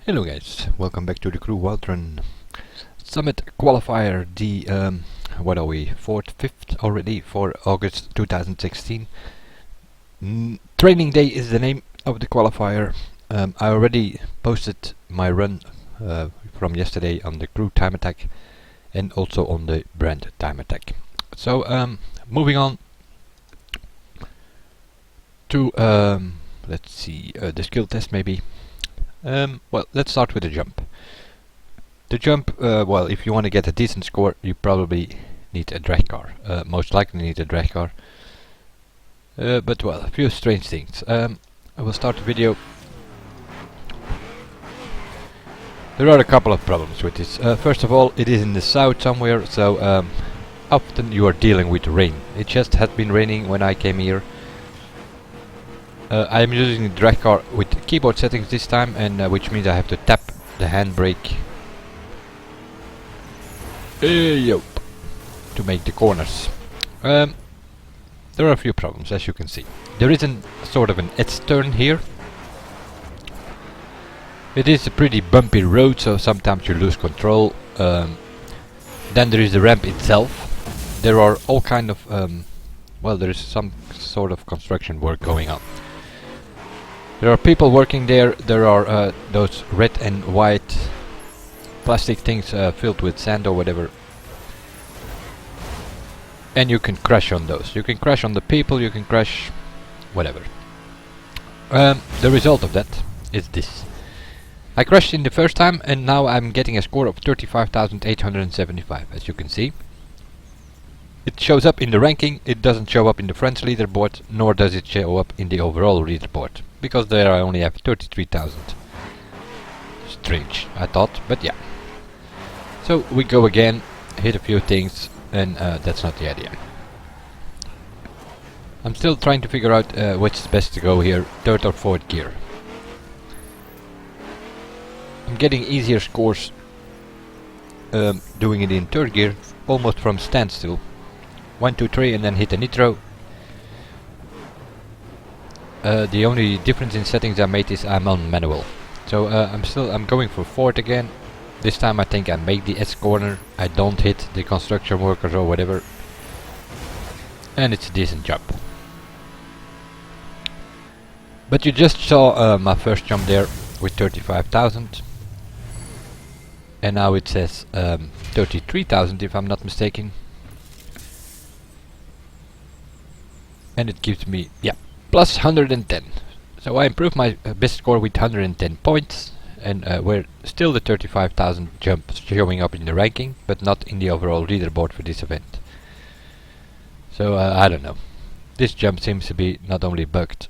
Hello guys, welcome back to the Crew Wildrun Summit Qualifier, the what are we, 4th, 5th already for August 2016. Training Day is the name of the qualifier. I already posted my run from yesterday on the Crew Time Attack and also on the Brand Time Attack. So moving on to let's see, the skill test maybe. Well, let's start with the jump. The jump, well, if you want to get a decent score, you probably need a drag car. Most likely need a drag car. But well, a few strange things. I will start the video. There are a couple of problems with this. First of all, it is in the south somewhere, so often you are dealing with rain. It just had been raining when I came here. I am using the drag car with keyboard settings this time, and which means I have to tap the handbrake to make the corners. There are a few problems, as you can see. There is a sort of an S-turn here. It is a pretty bumpy road, so sometimes you lose control. Then there is the ramp itself. There are all kind of well, there is some sort of construction work going on. There are people working there. There are those red and white plastic things filled with sand or whatever, and you can crash on those. You can crash on the people, you can crash whatever. The result of that is this. I crashed in the first time, and now I'm getting a score of 35,875, as you can see. It shows up in the ranking. It doesn't show up in the friends leaderboard, nor does it show up in the overall leaderboard, because there I only have 33,000. Strange, I thought, but yeah. So we go again, hit a few things, and that's not the idea. I'm still trying to figure out which is best to go here, 3rd or 4th gear. I'm getting easier scores doing it in 3rd gear, almost from standstill. 1, 2, 3 and then hit a nitro. The only difference in settings I made is I'm on manual. So I'm going for 4th again. This time I think I make the S corner. I don't hit the construction workers or whatever. And it's a decent jump. But you just saw my first jump there with 35,000. And now it says 33,000 if I'm not mistaken. And it gives me, yeah, plus 110. So I improved my best score with 110 points, and we're still the 35,000 jump showing up in the ranking, but not in the overall leaderboard for this event. So I don't know. This jump seems to be not only bugged,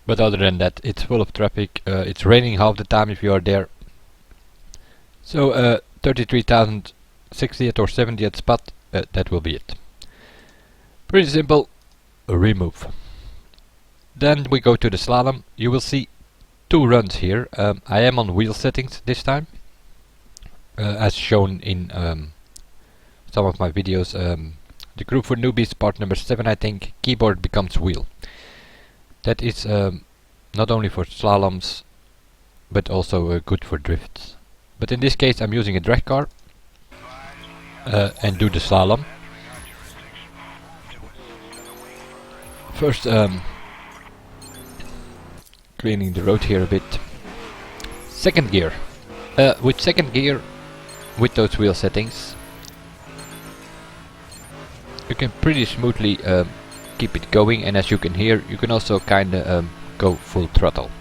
but other than that, it's full of traffic. It's raining half the time if you are there. So 33,000, 60th or 70th spot, that will be it. Pretty simple. Remove. Then we go to the slalom. You will see 2 runs here. I am on wheel settings this time, as shown in some of my videos. The Crew for Newbies part number 7, I think. Keyboard becomes wheel. That is not only for slaloms, but also good for drifts. But in this case I'm using a drag car and do the slalom. First, cleaning the road here a bit. 2nd gear. With 2nd gear, with those wheel settings, you can pretty smoothly keep it going, and as you can hear, you can also kinda go full throttle.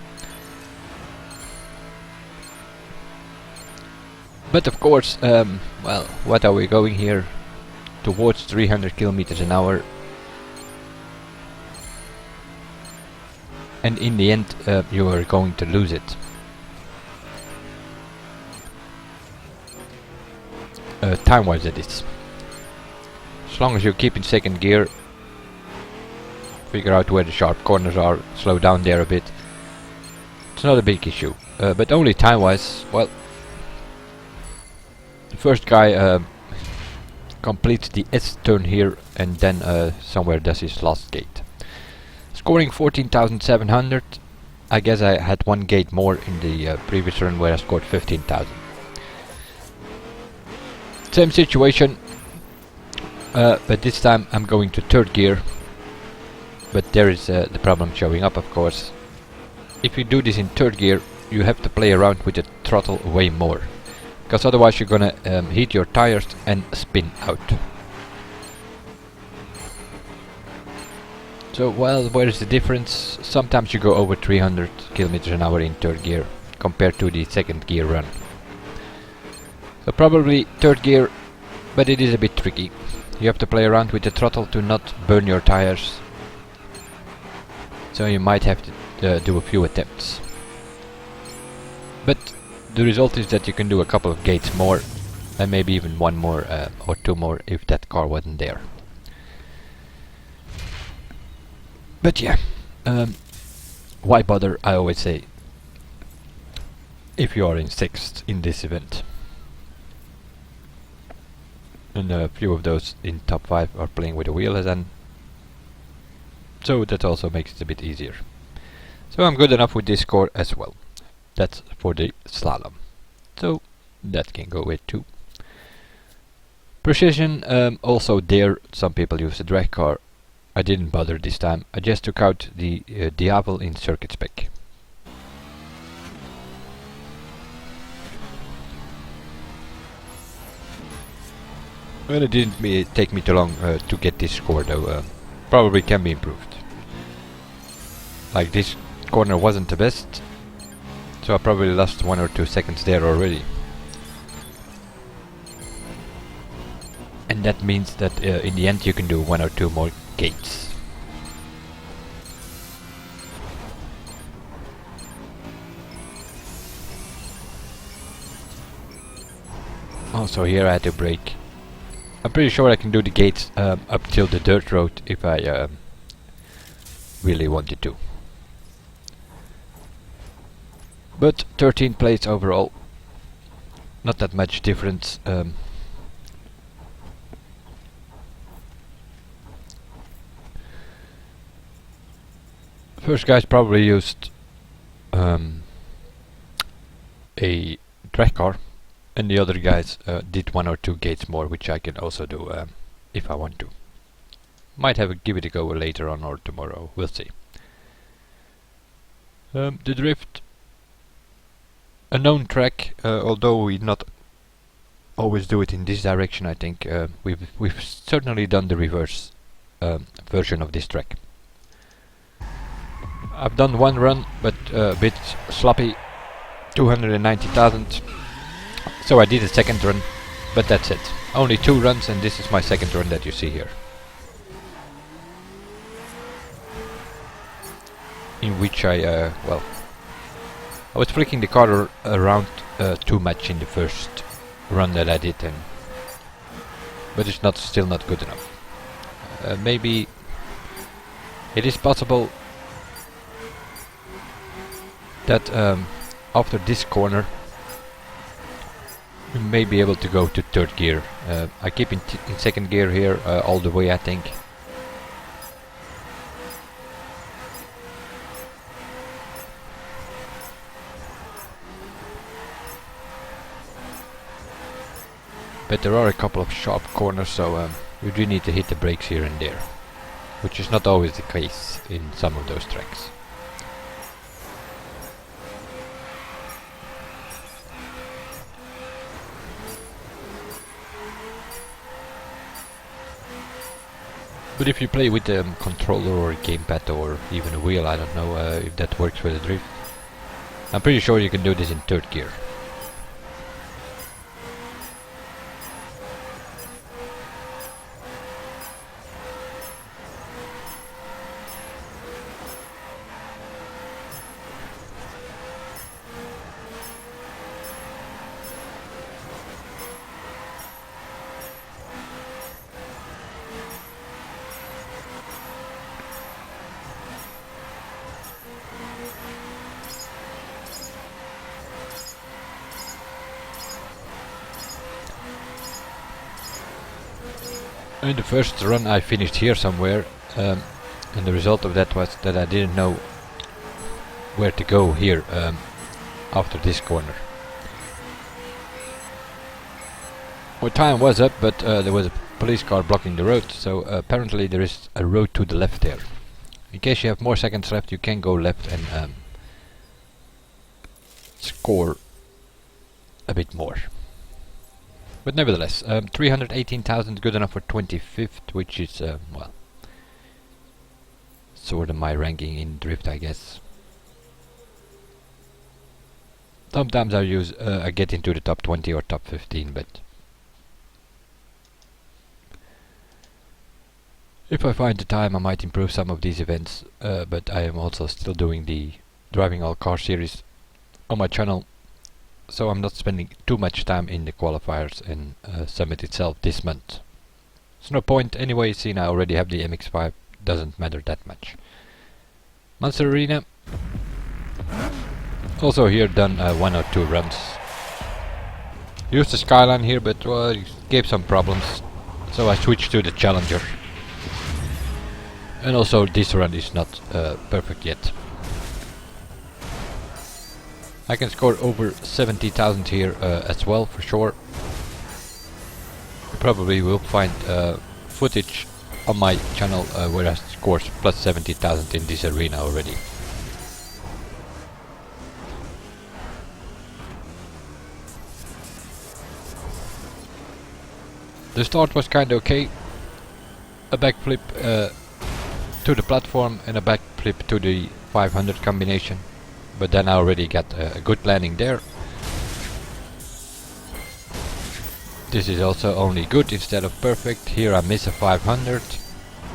But of course, well, what are we going here? Towards 300 kilometers an hour. And in the end, you are going to lose it. Time-wise, that is. As long as you keep in 2nd gear, figure out where the sharp corners are, slow down there a bit. It's not a big issue. But only time-wise, well, the first guy completes the S-turn here, and then somewhere does his last gate. Scoring 14,700. I guess I had one gate more in the previous run where I scored 15,000. Same situation, but this time I'm going to third gear. But there is the problem showing up, of course. If you do this in third gear, you have to play around with the throttle way more, because otherwise you're gonna heat your tires and spin out. So, well, where is the difference? Sometimes you go over 300 kilometers an hour in third gear compared to the second gear run. So probably third gear, but it is a bit tricky. You have to play around with the throttle to not burn your tires. So you might have to do a few attempts. But the result is that you can do a couple of gates more, and maybe even one more or two more if that car wasn't there. But yeah, why bother, I always say, if you are in 6th in this event. And a few of those in top 5 are playing with a wheel then. So that also makes it a bit easier. So I'm good enough with this score as well. That's for the slalom. So that can go with too. Precision, also there some people use the drag car. I didn't bother this time. I just took out the Diavel in circuit spec. Well, it didn't take me too long to get this score though. Probably can be improved. Like this corner wasn't the best, so I probably lost 1 or 2 seconds there already. And that means that in the end you can do 1 or 2 more gates. Also here I had to brake. I'm pretty sure I can do the gates up till the dirt road if I really wanted to. But 13 plates overall, not that much difference. First guys probably used a drag car, and the other guys did 1 or 2 gates more, which I can also do if I want to. Might give it a go later on or tomorrow, we'll see. The drift, a known track, although we not always do it in this direction. I think we've certainly done the reverse version of this track. I've done one run, but a bit sloppy, 290,000. So I did a second run, but that's it. Only 2 runs, and this is my second run that you see here. In which I was flicking the car around too much in the first run that I did, but it's still not good enough. Maybe it is possible that after this corner we may be able to go to third gear. I keep in second gear here all the way, I think. But there are a couple of sharp corners, so you do need to hit the brakes here and there, which is not always the case in some of those tracks. But if you play with a controller or a gamepad or even a wheel, I don't know if that works for the drift. I'm pretty sure you can do this in third gear. In the first run I finished here somewhere, and the result of that was that I didn't know where to go here after this corner. My time was up, but there was a police car blocking the road, so apparently there is a road to the left there. In case you have more seconds left, you can go left and score a bit more. But nevertheless, 318,000 good enough for 25th, which is, well, sort of my ranking in drift, I guess. Sometimes I get into the top 20 or top 15, but if I find the time, I might improve some of these events, but I am also still doing the Driving All Car series on my channel, so I'm not spending too much time in the qualifiers and Summit itself this month. There's no point anyway, seeing I already have the MX-5, doesn't matter that much. Monster Arena. Also here done 1 or 2 runs. Used the Skyline here, but well, it gave some problems, so I switched to the Challenger. And also this run is not perfect yet. I can score over 70,000 here as well, for sure. You probably will find footage on my channel where I scored plus 70,000 in this arena already. The start was kinda okay. A backflip to the platform and a backflip to the 500 combination. But then I already got a good landing there. This is also only good instead of perfect. Here I miss a 500,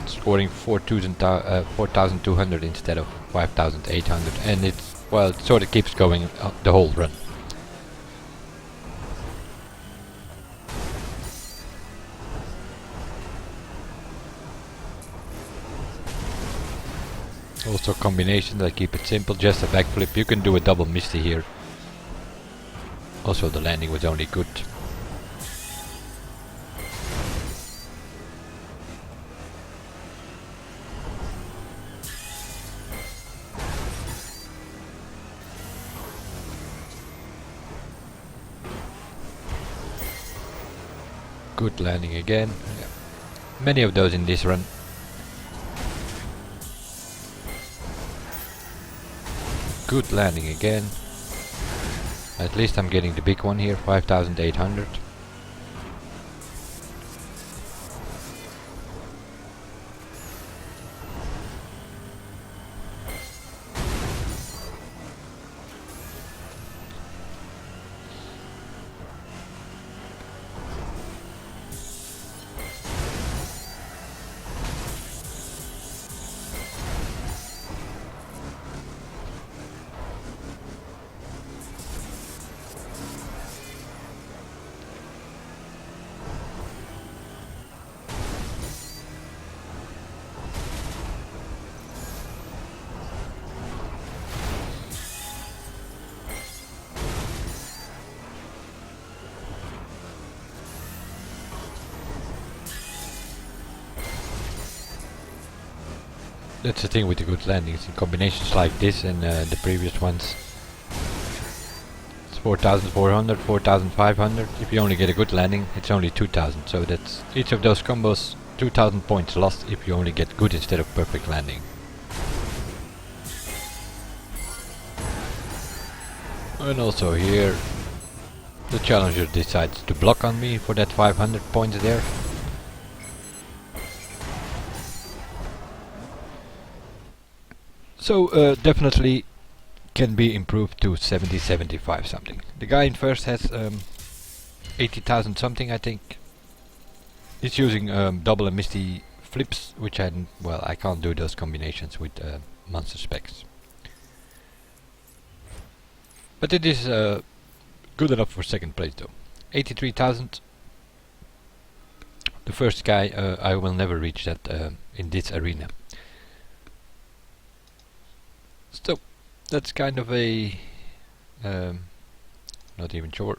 scoring 4,200 instead of 5,800, and it's, well, it sort of keeps going the whole run. Also combinations, I keep it simple, just a backflip. You can do a double Misty here. Also the landing was only good. Good landing again. Yeah. Many of those in this run. Good landing again. At least I'm getting the big one here, 5,800. That's the thing with the good landings in combinations like this and the previous ones. It's 4,400, 4,500. If you only get a good landing, it's only 2,000. So that's each of those combos 2,000 points lost if you only get good instead of perfect landing. And also here, the challenger decides to block on me for that 500 points there. So definitely can be improved to 70, 75 something. The guy in first has 80,000 something, I think. He's using double and Misty flips, which I can't do those combinations with monster specs. But it is good enough for second place though. 83,000. The first guy, I will never reach that in this arena. So that's kind of a not even sure.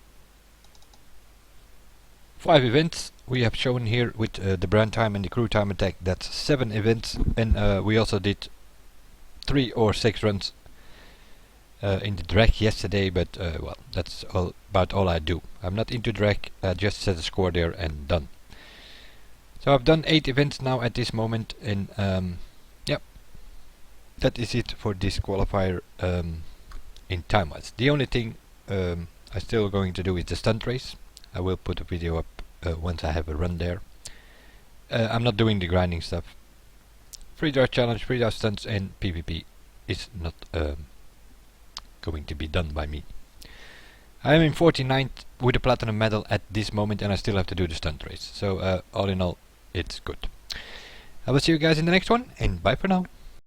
5 events we have shown here with the brand time and the crew time attack. That's 7 events, and we also did 3 or 6 runs in the drag yesterday, but well, that's about all I do. I'm not into drag, just set a score there and done. So I've done 8 events now at this moment, and yeah, that is it for this qualifier in time-wise. The only thing I'm still going to do is the stunt race. I will put a video up once I have a run there. I'm not doing the grinding stuff. Free draw challenge, free draw stunts, and PvP is not going to be done by me. I am in 49th with a platinum medal at this moment, and I still have to do the stunt race. So all in all, it's good. I will see you guys in the next one, and bye for now.